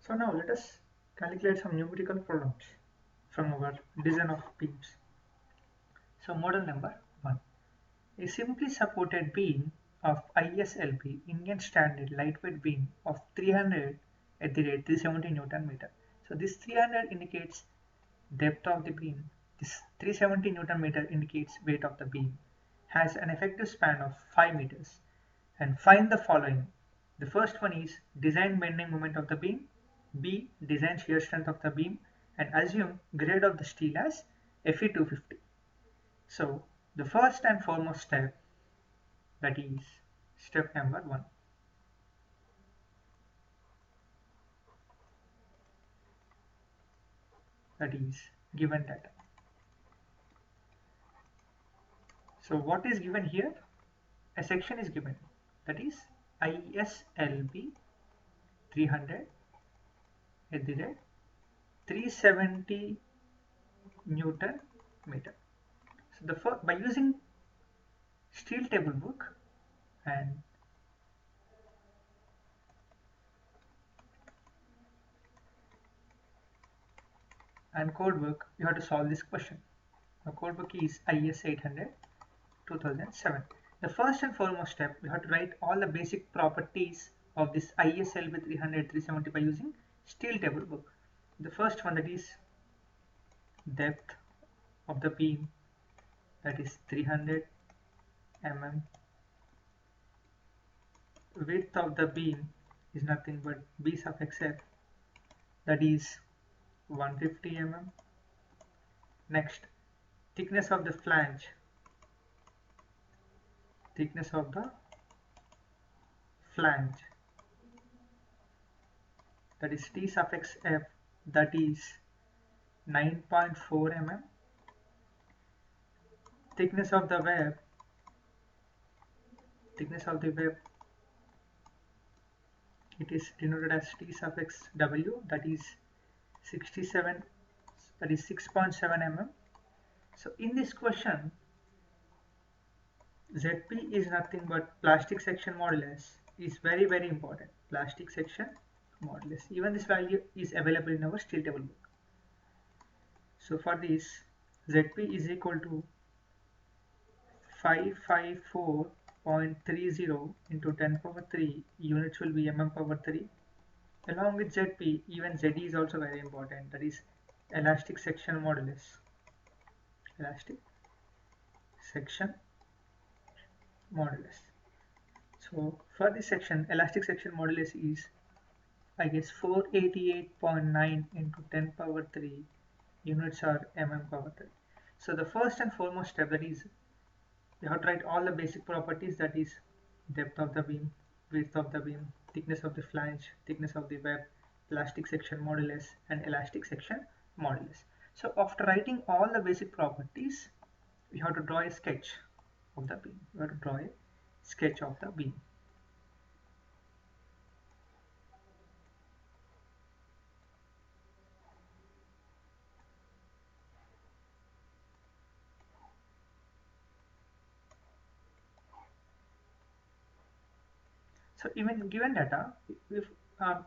So now let us calculate some numerical problems from our design of beams. So model number 1. A simply supported beam of ISLB Indian Standard Lightweight Beam of 300 at the rate 370 Newton meter. So this 300 indicates depth of the beam. This 370 Newton meter indicates weight of the beam. Has an effective span of 5 meters. And find the following. The first one is design bending moment of the beam, B design shear strength of the beam, and assume grade of the steel as Fe250. So the first and foremost step, that is step number 1. That is given data. So what is given here? A section is given, that is ISLB 300 at the rate 370 Newton meter. So by using steel table book and code book, you have to solve this question. The code book is IS 800 2007. The first and foremost step, you have to write all the basic properties of this ISLB 300 370 by using steel table book. The first one, that is depth of the beam, that is 300 mm. Width of the beam is nothing but B suffix F, that is 150 mm. Next, thickness of the flange, that is T suffix F, that is 9.4 mm. Thickness of the web, it is denoted as T suffix W, that is 67, that is 6.7 mm. So in this question, ZP is nothing but plastic section modulus, is very important. Plastic section modulus. Even this value is available in our steel table book. So for this, ZP is equal to 554.30 into 10 power 3, units will be mm power 3. Along with ZP, even ZE is also very important, that is elastic section modulus. So for this section, elastic section modulus is, I guess, 488.9 into 10 power 3, units are mm power 3. So the first and foremost step, that is you have to write all the basic properties, that is depth of the beam, width of the beam, thickness of the flange, thickness of the web, plastic section modulus, and elastic section modulus. So after writing all the basic properties, you have to draw a sketch of the beam. So even given data, we have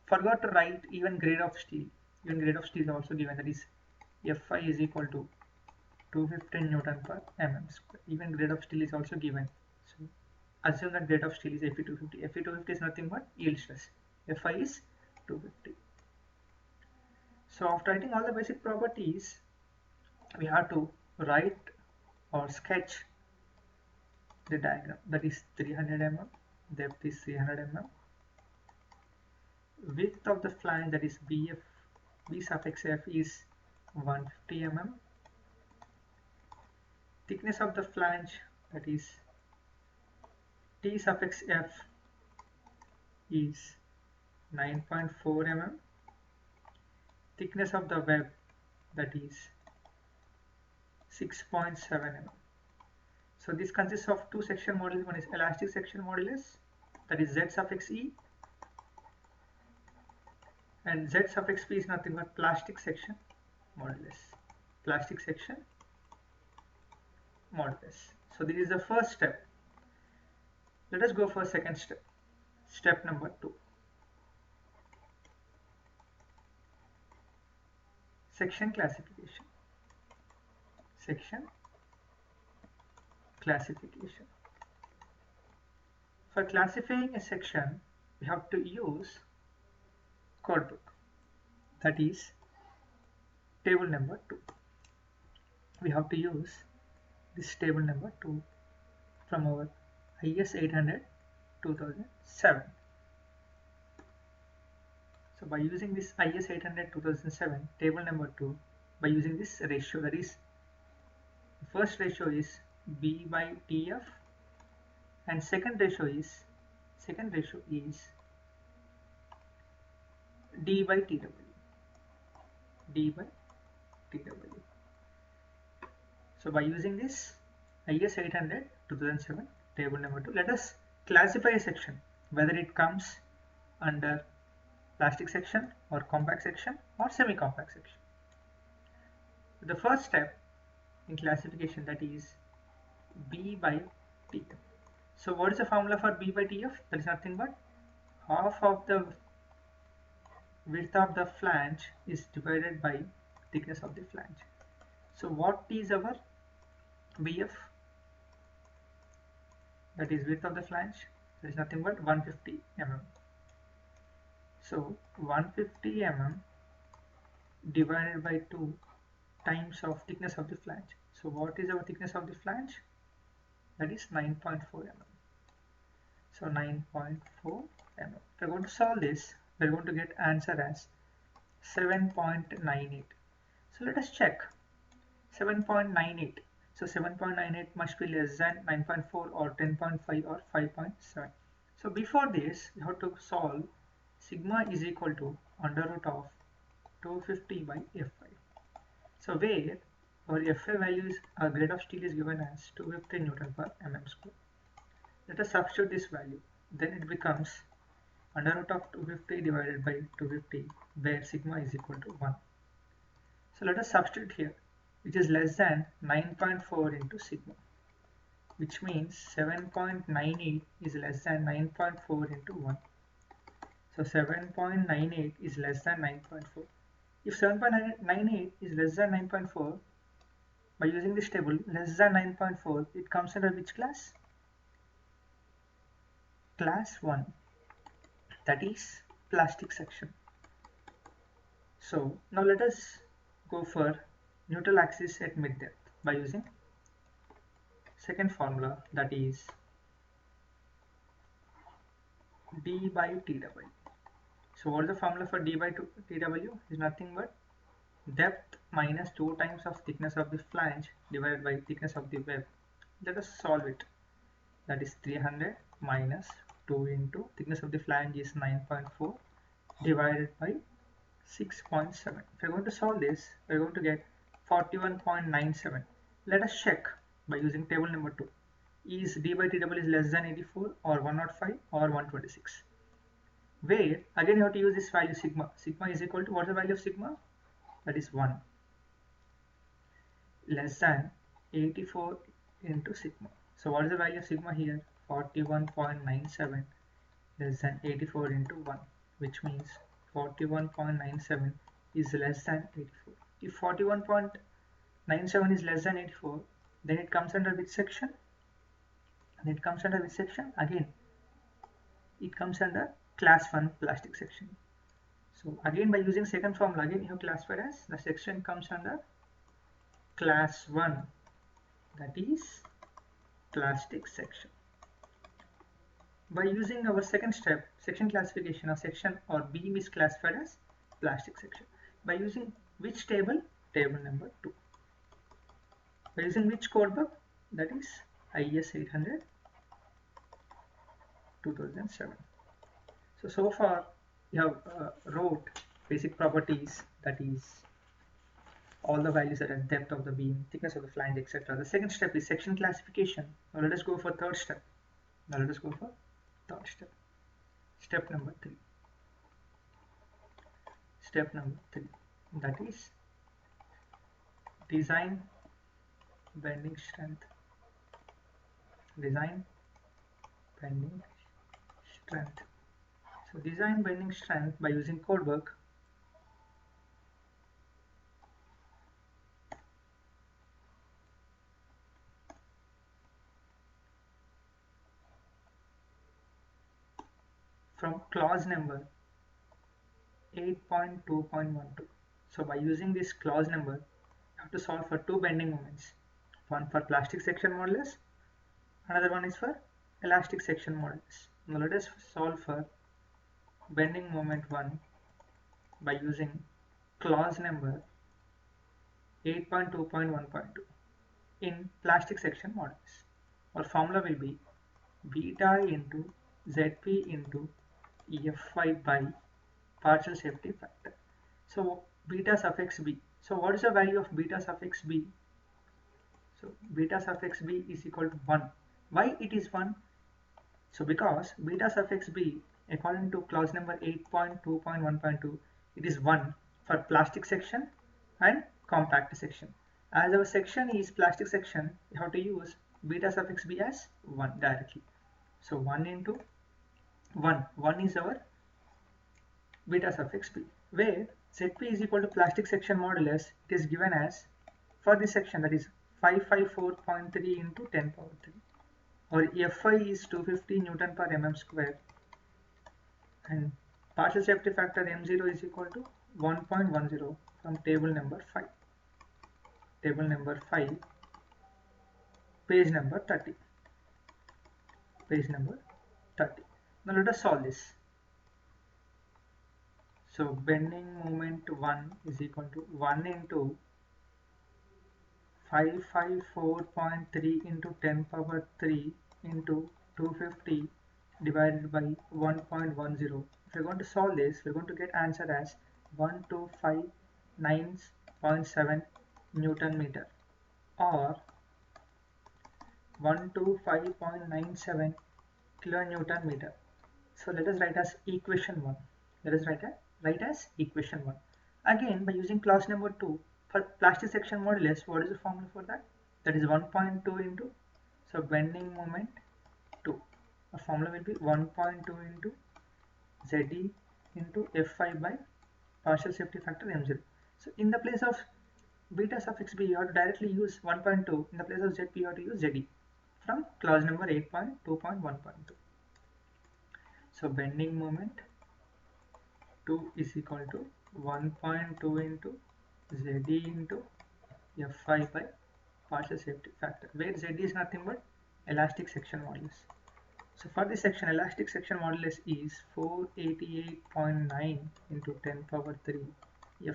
forgot to write even grade of steel. Even grade of steel is also given, that is Fi is equal to 215 Newton per mm square. Even grade of steel is also given. So assume that grade of steel is Fe250. Fe250 is nothing but yield stress. Fi is 250. So after writing all the basic properties, we have to write or sketch the diagram, that is 300 mm, depth is 300 mm, width of the flange, that is B suffix F, is 150 mm, thickness of the flange, that is T suffix F, is 9.4 mm, thickness of the web, that is 6.7 mm. So this consists of two section modulus. One is elastic section modulus, that is Z suffix E, and Z suffix P is nothing but plastic section modulus. So this is the first step. Let us go for second step. Step number 2. Section classification. Section classification. For classifying a section, we have to use codebook, that is table number 2. We have to use this table number 2 from our IS 800 2007. So by using this IS 800 2007 table number 2, by using this ratio, that is the first ratio is B by TF, and second ratio is D by TW. D by TW. So by using this IS 800 2007 table number 2, let us classify a section whether it comes under plastic section or compact section or semi-compact section. The first step in classification, that is B by TF. So what is the formula for B by TF? That is nothing but half of the width of the flange is divided by thickness of the flange. So what is our BF? That is width of the flange. That is nothing but 150 mm. So 150 mm divided by 2 times of thickness of the flange. So what is our thickness of the flange? That is 9.4 mm. So 9.4 mm. If we are going to solve this, we are going to get answer as 7.98. So let us check 7.98. So 7.98 must be less than 9.4 or 10.5 or 5.7. So before this, you have to solve sigma is equal to under root of 250 by Fi. So where our Fa value is, our grade of steel is given as 250 Newton per mm square. Let us substitute this value. Then it becomes under root of 250 divided by 250, where sigma is equal to 1. So let us substitute here, which is less than 9.4 into sigma, which means 7.98 is less than 9.4 into 1. So 7.98 is less than 9.4. If 7.98 is less than 9.4, by using this table, less than 9.4, it comes under which class? Class 1, that is plastic section. So now let us go for neutral axis at mid depth by using second formula, that is D by TW. So what is the formula for D by TW? Is nothing but depth minus 2 times of thickness of the flange divided by thickness of the web. Let us solve it. That is 300 minus 2 into thickness of the flange is 9.4 divided by 6.7. If we are going to solve this, we are going to get 41.97. Let us check by using table number 2. Is D by TW is less than 84 or 105 or 126? Where again you have to use this value sigma. Sigma is equal to, what is the value of sigma? That is 1. Less than 84 into sigma. So what is the value of sigma here? 41.97 less than 84 into 1, which means 41.97 is less than 84. If 41.97 is less than 84, then it comes under which section? And it comes under which section? Again, it comes under class 1 plastic section. So again, by using second formula, again you have classified as the section comes under class 1, that is plastic section. By using our second step, section classification, of section or beam is classified as plastic section. By using which table? Table number 2. By using which code book? That is IS 800 2007. So far you have wrote basic properties, that is all the values that are depth of the beam, thickness of the flange, etc. The second step is section classification. Now let us go for third step. Step number 3. Step number 3, that is design bending strength. Design bending strength. So design bending strength by using code book. from clause number 8.2.12. So by using this clause number, you have to solve for two bending moments. One for plastic section modulus, another one is for elastic section modulus. Now let us solve for bending moment 1 by using clause number 8.2.1.2 in plastic section modulus. Our formula will be beta into Zp into Fy by partial safety factor. So beta suffix b. So what is the value of beta suffix b? So beta suffix b is equal to 1. Why it is 1? So because beta suffix b, according to clause number 8.2.1.2, it is 1 for plastic section and compact section. As our section is plastic section, we have to use beta suffix b as 1 directly. So 1 into 1. 1 is our beta suffix b, where Zp is equal to plastic section modulus. It is given as, for this section, that is 554.3 into 10 power 3. Our Fy is 250 Newton per mm square, and partial safety factor m0 is equal to 1.10 from table number 5. Table number 5, page number 30. Page number 30. Now let us solve this. So bending moment 1 is equal to 1 into 554.3 into 10 power 3 into 250 divided by 1.10. If we're going to solve this, we're going to get answer as 1259.7 Newton meter or 125.97 kilonewton meter. So let us write as equation 1. Let us write as equation 1. Again, by using clause number 2, for plastic section modulus, what is the formula for that? That is 1.2 into, so bending moment 2. The formula will be 1.2 into Ze into Fy by partial safety factor m0. So in the place of beta suffix b, you have to directly use 1.2. In the place of Zp, you have to use Ze from clause number 8.2.1.2. So bending moment 2 is equal to 1.2 into Ze into Fy by partial safety factor, where Z is nothing but elastic section modulus. So for this section, elastic section modulus is 488.9 into 10 power 3.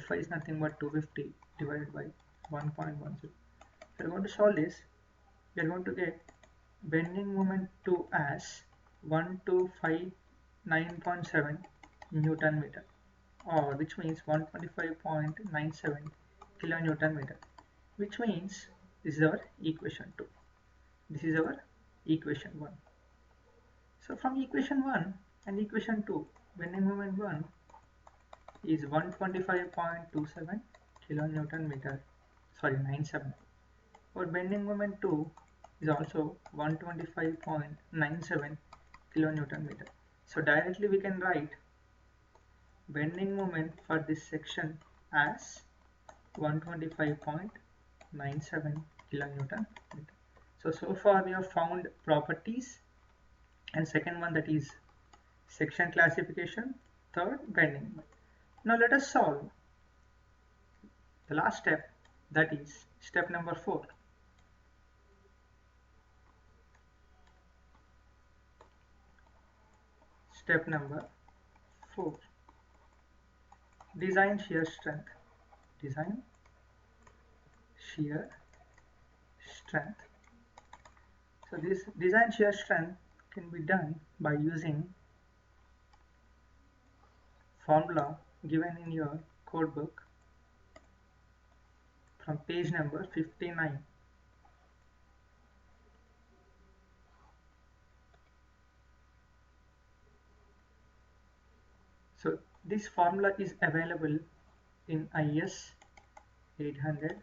Fy is nothing but 250 divided by 1.10. If we are going to solve this, we are going to get bending moment 2 as 1259.7 Newton meter, or which means 125.97 kilonewton meter, which means this is our equation 2. This is our equation 1. So from equation 1 and equation 2, bending moment 1 is 125.27 kilonewton meter, 97. Or bending moment 2 is also 125.97 kilonewton meter. So directly we can write bending moment for this section as 125.97 kilonewton meter. So far we have found properties, and second one, that is section classification, third bending moment. Now let us solve the last step, that is step number 4. Step number 4, design shear strength. Design shear strength. So this design shear strength can be done by using formula given in your code book from page number 59. So this formula is available in IS 800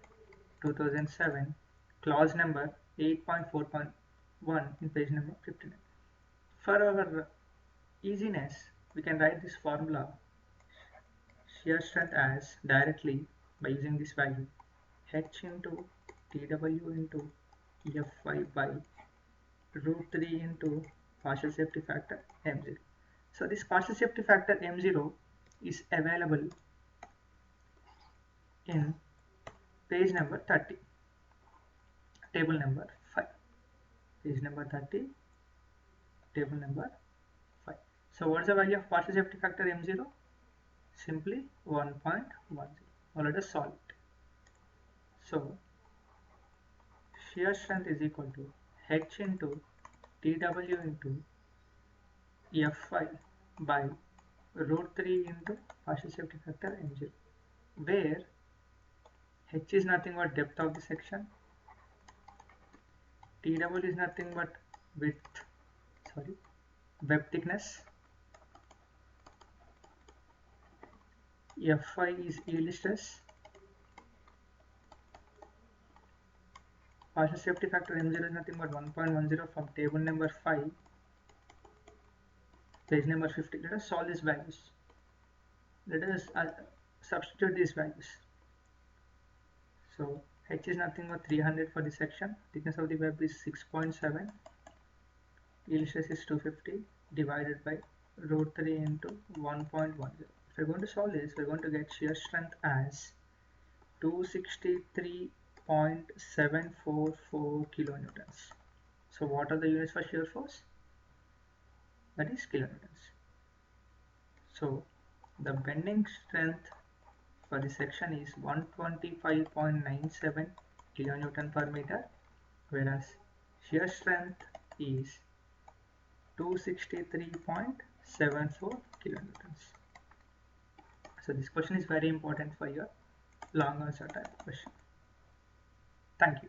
2007 clause number 8.4.1 in page number 59. For our easiness, we can write this formula shear strength as directly by using this value H into TW into Fy by root 3 into partial safety factor m0. So this partial safety factor M0 is available in page number 30, table number 5. Page number 30, table number 5. So what's the value of partial safety factor M0? Simply 1.10. Now let us solve it. So shear strength is equal to H into TW into Fy by root 3 into partial safety factor M0, where H is nothing but depth of the section, TW is nothing but web thickness, Fy is yield stress, partial safety factor M0 is nothing but 1.10 from table number 5, page number 50. Let us solve these values. Let us substitute these values. So H is nothing but 300 for the section, thickness of the web is 6.7, yield stress is 250 divided by root 3 into 1.10. If we're going to solve this, we're going to get shear strength as 263.744 kilonewtons. So what are the units for shear force? That is kilonewtons. So the bending strength for the section is 125.97 kilonewton per meter, whereas shear strength is 263.74 kilonewtons. So this question is very important for your long answer type question. Thank you.